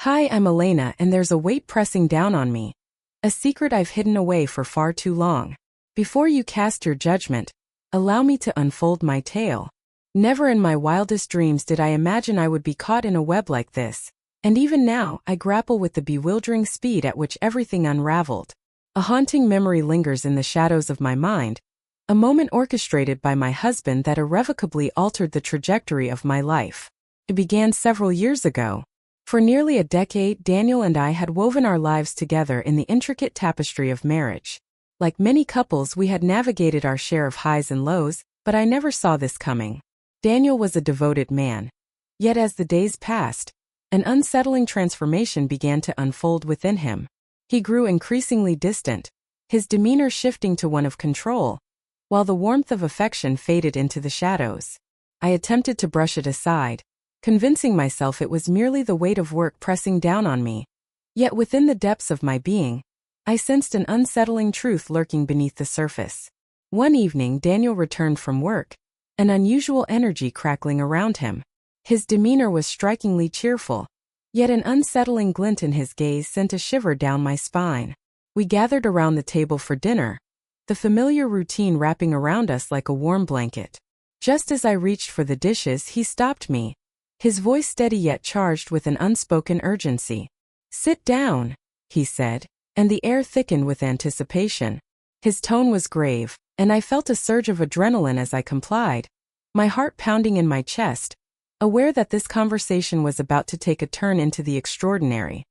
Hi, I'm Elena, and there's a weight pressing down on me. A secret I've hidden away for far too long. Before you cast your judgment, allow me to unfold my tale. Never in my wildest dreams did I imagine I would be caught in a web like this, and even now I grapple with the bewildering speed at which everything unraveled. A haunting memory lingers in the shadows of my mind, a moment orchestrated by my husband that irrevocably altered the trajectory of my life. It began several years ago. For nearly a decade, Daniel and I had woven our lives together in the intricate tapestry of marriage. Like many couples, we had navigated our share of highs and lows, but I never saw this coming. Daniel was a devoted man. Yet as the days passed, an unsettling transformation began to unfold within him. He grew increasingly distant, his demeanor shifting to one of control, while the warmth of affection faded into the shadows. I attempted to brush it aside, convincing myself it was merely the weight of work pressing down on me. Yet within the depths of my being, I sensed an unsettling truth lurking beneath the surface. One evening, Daniel returned from work, an unusual energy crackling around him. His demeanor was strikingly cheerful, yet an unsettling glint in his gaze sent a shiver down my spine. We gathered around the table for dinner, the familiar routine wrapping around us like a warm blanket. Just as I reached for the dishes, he stopped me, his voice steady yet charged with an unspoken urgency. "Sit down," he said, and the air thickened with anticipation. His tone was grave, and I felt a surge of adrenaline as I complied, my heart pounding in my chest, aware that this conversation was about to take a turn into the extraordinary.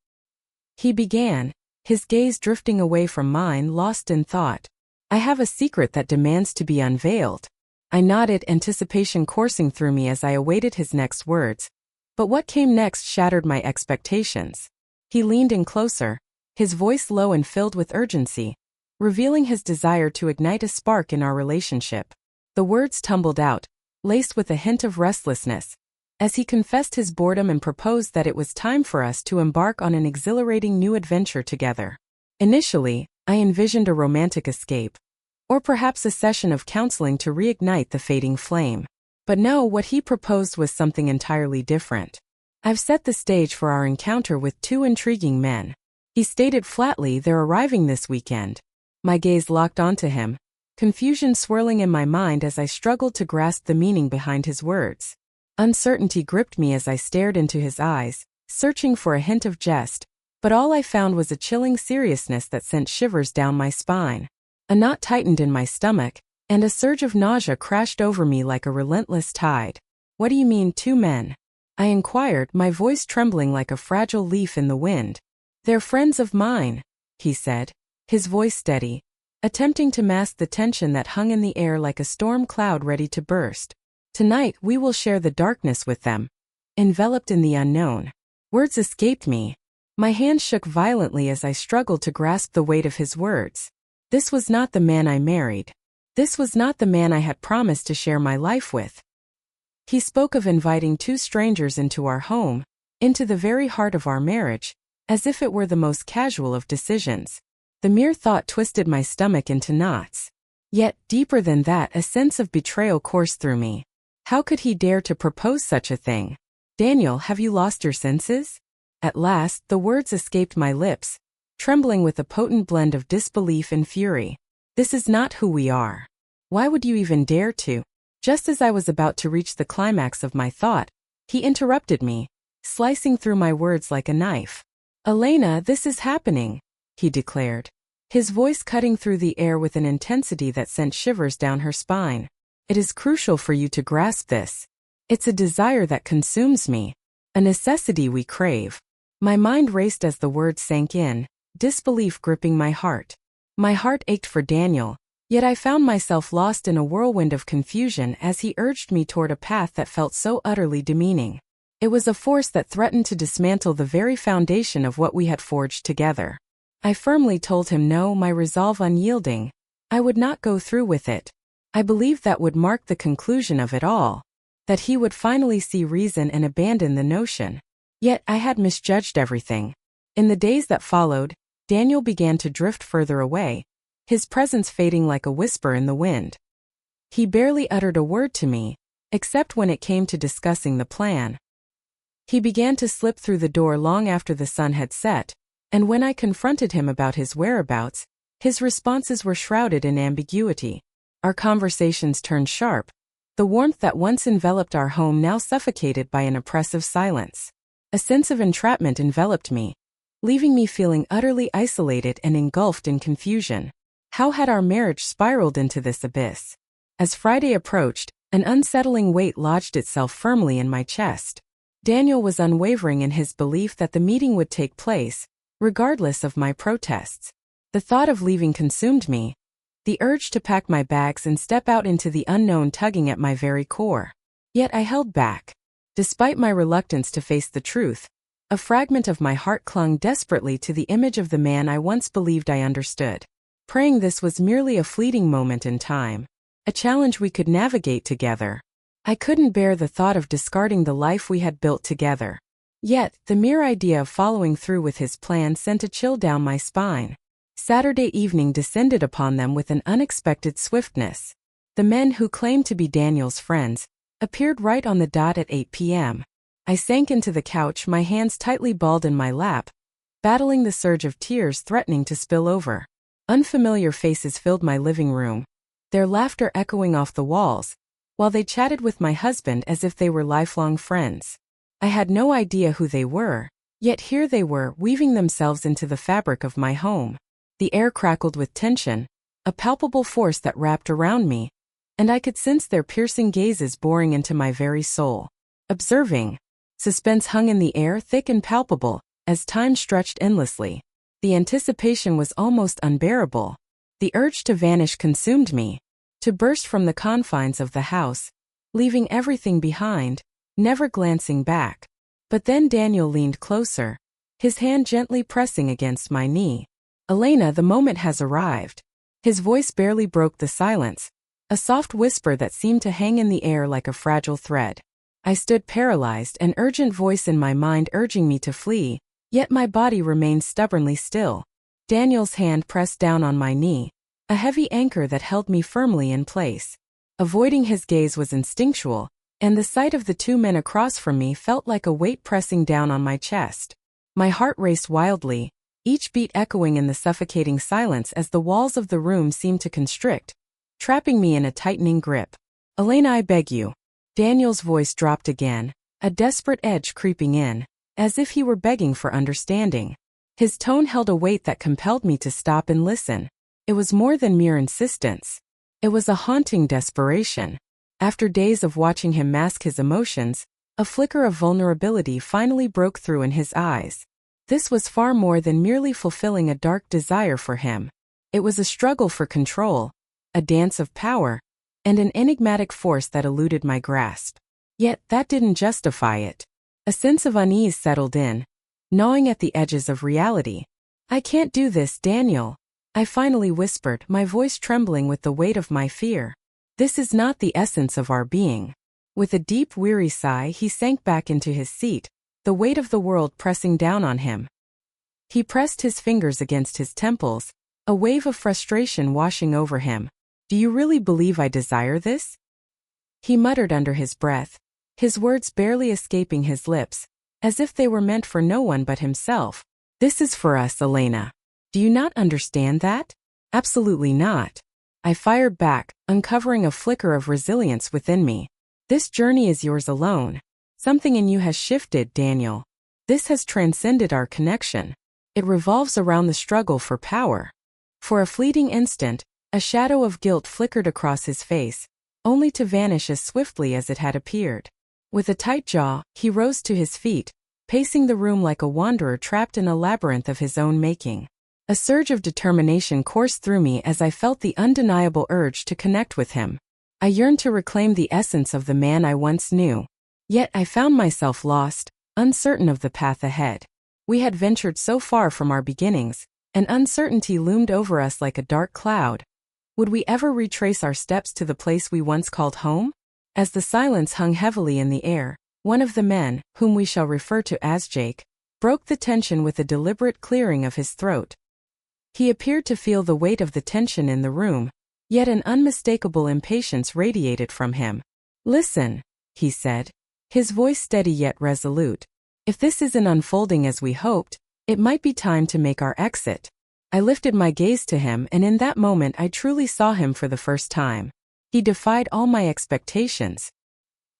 He began, his gaze drifting away from mine, lost in thought. "I have a secret that demands to be unveiled." I nodded, anticipation coursing through me as I awaited his next words. But what came next shattered my expectations. He leaned in closer, his voice low and filled with urgency, revealing his desire to ignite a spark in our relationship. The words tumbled out, laced with a hint of restlessness, as he confessed his boredom and proposed that it was time for us to embark on an exhilarating new adventure together. Initially, I envisioned a romantic escape, or perhaps a session of counseling to reignite the fading flame. But no, what he proposed was something entirely different. "I've set the stage for our encounter with two intriguing men," he stated flatly. "They're arriving this weekend." My gaze locked onto him, confusion swirling in my mind as I struggled to grasp the meaning behind his words. Uncertainty gripped me as I stared into his eyes, searching for a hint of jest, but all I found was a chilling seriousness that sent shivers down my spine. A knot tightened in my stomach, and a surge of nausea crashed over me like a relentless tide. "What do you mean, two men?" I inquired, my voice trembling like a fragile leaf in the wind. "They're friends of mine," he said, his voice steady, attempting to mask the tension that hung in the air like a storm cloud ready to burst. "Tonight we will share the darkness with them, enveloped in the unknown." Words escaped me. My hands shook violently as I struggled to grasp the weight of his words. This was not the man I married. This was not the man I had promised to share my life with. He spoke of inviting two strangers into our home, into the very heart of our marriage, as if it were the most casual of decisions. The mere thought twisted my stomach into knots. Yet, deeper than that, a sense of betrayal coursed through me. How could he dare to propose such a thing? "Daniel, have you lost your senses?" At last, the words escaped my lips, trembling with a potent blend of disbelief and fury. "This is not who we are. Why would you even dare to?" Just as I was about to reach the climax of my thought, he interrupted me, slicing through my words like a knife. "Elena, this is happening," he declared, his voice cutting through the air with an intensity that sent shivers down her spine. "It is crucial for you to grasp this. It's a desire that consumes me, a necessity we crave." My mind raced as the words sank in, disbelief gripping my heart. My heart ached for Daniel, yet I found myself lost in a whirlwind of confusion as he urged me toward a path that felt so utterly demeaning. It was a force that threatened to dismantle the very foundation of what we had forged together. I firmly told him no, my resolve unyielding. I would not go through with it. I believed that would mark the conclusion of it all, that he would finally see reason and abandon the notion. Yet I had misjudged everything. In the days that followed, Daniel began to drift further away, his presence fading like a whisper in the wind. He barely uttered a word to me, except when it came to discussing the plan. He began to slip through the door long after the sun had set, and when I confronted him about his whereabouts, his responses were shrouded in ambiguity. Our conversations turned sharp, the warmth that once enveloped our home now suffocated by an oppressive silence. A sense of entrapment enveloped me, leaving me feeling utterly isolated and engulfed in confusion. How had our marriage spiraled into this abyss? As Friday approached, an unsettling weight lodged itself firmly in my chest. Daniel was unwavering in his belief that the meeting would take place, regardless of my protests. The thought of leaving consumed me, the urge to pack my bags and step out into the unknown tugging at my very core. Yet I held back. Despite my reluctance to face the truth, a fragment of my heart clung desperately to the image of the man I once believed I understood, praying this was merely a fleeting moment in time, a challenge we could navigate together. I couldn't bear the thought of discarding the life we had built together. Yet, the mere idea of following through with his plan sent a chill down my spine. Saturday evening descended upon them with an unexpected swiftness. The men who claimed to be Daniel's friends appeared right on the dot at 8 p.m. I sank into the couch, my hands tightly balled in my lap, battling the surge of tears threatening to spill over. Unfamiliar faces filled my living room, their laughter echoing off the walls, while they chatted with my husband as if they were lifelong friends. I had no idea who they were, yet here they were, weaving themselves into the fabric of my home. The air crackled with tension, a palpable force that wrapped around me, and I could sense their piercing gazes boring into my very soul. Observing, suspense hung in the air, thick and palpable, as time stretched endlessly. The anticipation was almost unbearable. The urge to vanish consumed me, to burst from the confines of the house, leaving everything behind, never glancing back. But then Daniel leaned closer, his hand gently pressing against my knee. "Elena, the moment has arrived." His voice barely broke the silence, a soft whisper that seemed to hang in the air like a fragile thread. I stood paralyzed, an urgent voice in my mind urging me to flee, yet my body remained stubbornly still. Daniel's hand pressed down on my knee, a heavy anchor that held me firmly in place. Avoiding his gaze was instinctual, and the sight of the two men across from me felt like a weight pressing down on my chest. My heart raced wildly, each beat echoing in the suffocating silence as the walls of the room seemed to constrict, trapping me in a tightening grip. "Elena, I beg you." Daniel's voice dropped again, a desperate edge creeping in, as if he were begging for understanding. His tone held a weight that compelled me to stop and listen. It was more than mere insistence. It was a haunting desperation. After days of watching him mask his emotions, a flicker of vulnerability finally broke through in his eyes. This was far more than merely fulfilling a dark desire for him. It was a struggle for control, a dance of power, and an enigmatic force that eluded my grasp. Yet that didn't justify it. A sense of unease settled in, gnawing at the edges of reality. "I can't do this, Daniel," I finally whispered, my voice trembling with the weight of my fear. "This is not the essence of our being." With a deep, weary sigh, he sank back into his seat, the weight of the world pressing down on him. He pressed his fingers against his temples, a wave of frustration washing over him. "Do you really believe I desire this?" he muttered under his breath, his words barely escaping his lips, as if they were meant for no one but himself. "This is for us, Elena. Do you not understand that?" "Absolutely not," I fired back, uncovering a flicker of resilience within me. "This journey is yours alone. Something in you has shifted, Daniel. This has transcended our connection. It revolves around the struggle for power." For a fleeting instant, a shadow of guilt flickered across his face, only to vanish as swiftly as it had appeared. With a tight jaw, he rose to his feet, pacing the room like a wanderer trapped in a labyrinth of his own making. A surge of determination coursed through me as I felt the undeniable urge to connect with him. I yearned to reclaim the essence of the man I once knew. Yet I found myself lost, uncertain of the path ahead. We had ventured so far from our beginnings, and uncertainty loomed over us like a dark cloud. Would we ever retrace our steps to the place we once called home? As the silence hung heavily in the air, one of the men, whom we shall refer to as Jake, broke the tension with a deliberate clearing of his throat. He appeared to feel the weight of the tension in the room, yet an unmistakable impatience radiated from him. "Listen," he said, his voice steady yet resolute. If this isn't unfolding as we hoped, it might be time to make our exit. I lifted my gaze to him, and in that moment I truly saw him for the first time. He defied all my expectations.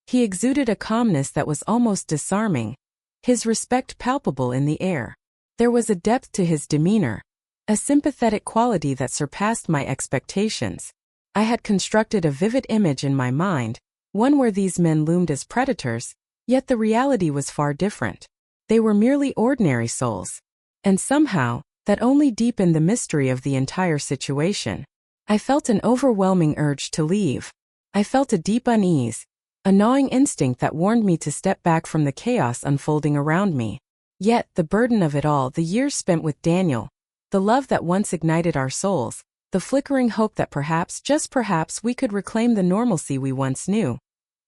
He exuded a calmness that was almost disarming, his respect palpable in the air. There was a depth to his demeanor, a sympathetic quality that surpassed my expectations. I had constructed a vivid image in my mind, one where these men loomed as predators, yet the reality was far different. They were merely ordinary souls. And somehow, that only deepened the mystery of the entire situation. I felt an overwhelming urge to leave. I felt a deep unease, a gnawing instinct that warned me to step back from the chaos unfolding around me. Yet, the burden of it all, the years spent with Daniel, the love that once ignited our souls, the flickering hope that perhaps, just perhaps, we could reclaim the normalcy we once knew,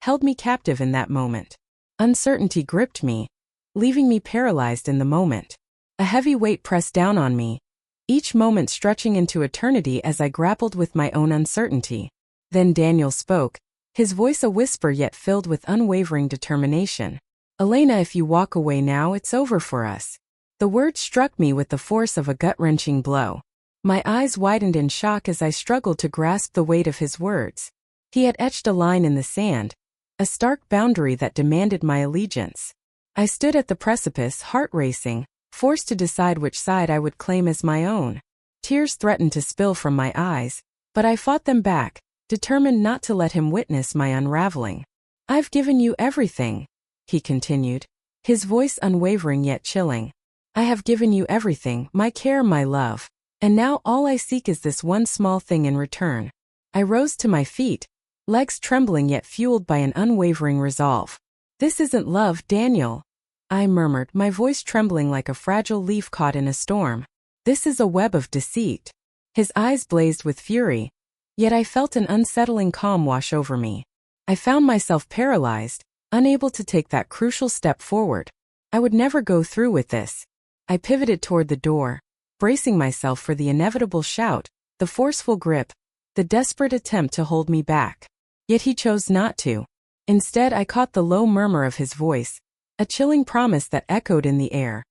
held me captive in that moment. Uncertainty gripped me, leaving me paralyzed in the moment. A heavy weight pressed down on me, each moment stretching into eternity as I grappled with my own uncertainty. Then Daniel spoke, his voice a whisper yet filled with unwavering determination. "Elena, if you walk away now, it's over for us." The words struck me with the force of a gut-wrenching blow. My eyes widened in shock as I struggled to grasp the weight of his words. He had etched a line in the sand, a stark boundary that demanded my allegiance. I stood at the precipice, heart racing, forced to decide which side I would claim as my own. Tears threatened to spill from my eyes, but I fought them back, determined not to let him witness my unraveling. "I've given you everything," he continued, his voice unwavering yet chilling. "I have given you everything, my care, my love. And now all I seek is this one small thing in return." I rose to my feet, legs trembling yet fueled by an unwavering resolve. "This isn't love, Daniel," I murmured, my voice trembling like a fragile leaf caught in a storm. "This is a web of deceit." His eyes blazed with fury, yet I felt an unsettling calm wash over me. I found myself paralyzed, unable to take that crucial step forward. I would never go through with this. I pivoted toward the door, bracing myself for the inevitable shout, the forceful grip, the desperate attempt to hold me back. Yet he chose not to. Instead, I caught the low murmur of his voice, a chilling promise that echoed in the air.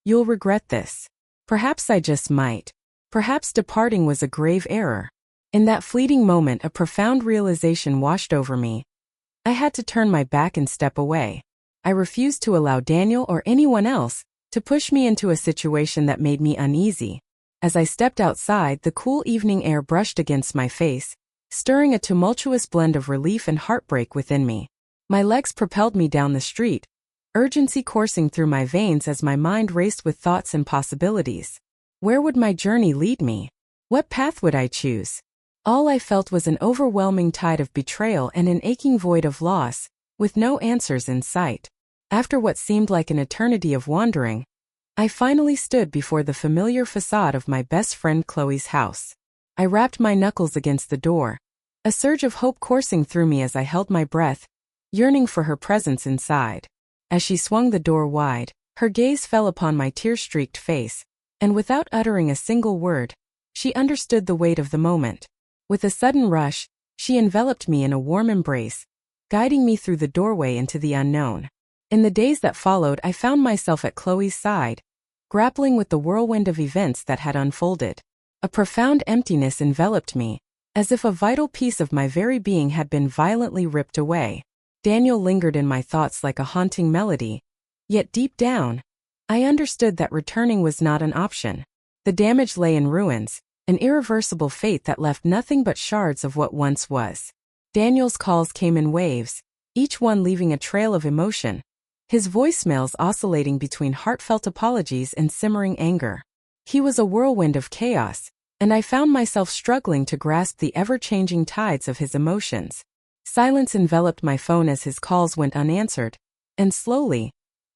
"You'll regret this." Perhaps I just might. Perhaps departing was a grave error. In that fleeting moment, a profound realization washed over me. I had to turn my back and step away. I refused to allow Daniel or anyone else to push me into a situation that made me uneasy. As I stepped outside, the cool evening air brushed against my face, stirring a tumultuous blend of relief and heartbreak within me. My legs propelled me down the street, urgency coursing through my veins as my mind raced with thoughts and possibilities. Where would my journey lead me? What path would I choose? All I felt was an overwhelming tide of betrayal and an aching void of loss, with no answers in sight. After what seemed like an eternity of wandering, I finally stood before the familiar facade of my best friend Chloe's house. I rapped my knuckles against the door, a surge of hope coursing through me as I held my breath, yearning for her presence inside. As she swung the door wide, her gaze fell upon my tear-streaked face, and without uttering a single word, she understood the weight of the moment. With a sudden rush, she enveloped me in a warm embrace, guiding me through the doorway into the unknown. In the days that followed, I found myself at Chloe's side, grappling with the whirlwind of events that had unfolded. A profound emptiness enveloped me, as if a vital piece of my very being had been violently ripped away. Daniel lingered in my thoughts like a haunting melody, yet deep down, I understood that returning was not an option. The damage lay in ruins, an irreversible fate that left nothing but shards of what once was. Daniel's calls came in waves, each one leaving a trail of emotion, his voicemails oscillating between heartfelt apologies and simmering anger. He was a whirlwind of chaos, and I found myself struggling to grasp the ever-changing tides of his emotions. Silence enveloped my phone as his calls went unanswered, and slowly,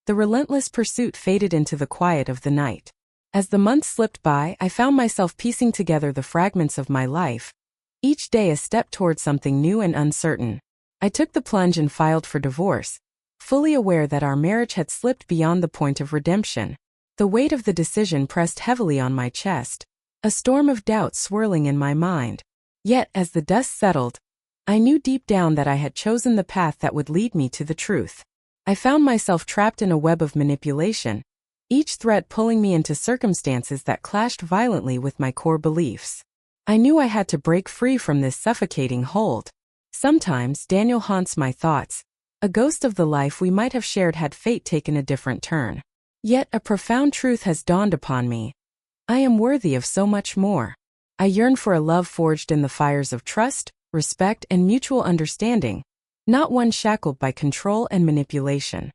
the relentless pursuit faded into the quiet of the night. As the months slipped by, I found myself piecing together the fragments of my life, each day a step toward something new and uncertain. I took the plunge and filed for divorce, fully aware that our marriage had slipped beyond the point of redemption. The weight of the decision pressed heavily on my chest, a storm of doubt swirling in my mind. Yet, as the dust settled, I knew deep down that I had chosen the path that would lead me to the truth. I found myself trapped in a web of manipulation, each thread pulling me into circumstances that clashed violently with my core beliefs. I knew I had to break free from this suffocating hold. Sometimes Daniel haunts my thoughts, a ghost of the life we might have shared had fate taken a different turn. Yet a profound truth has dawned upon me. I am worthy of so much more. I yearn for a love forged in the fires of trust, respect, and mutual understanding, not one shackled by control and manipulation.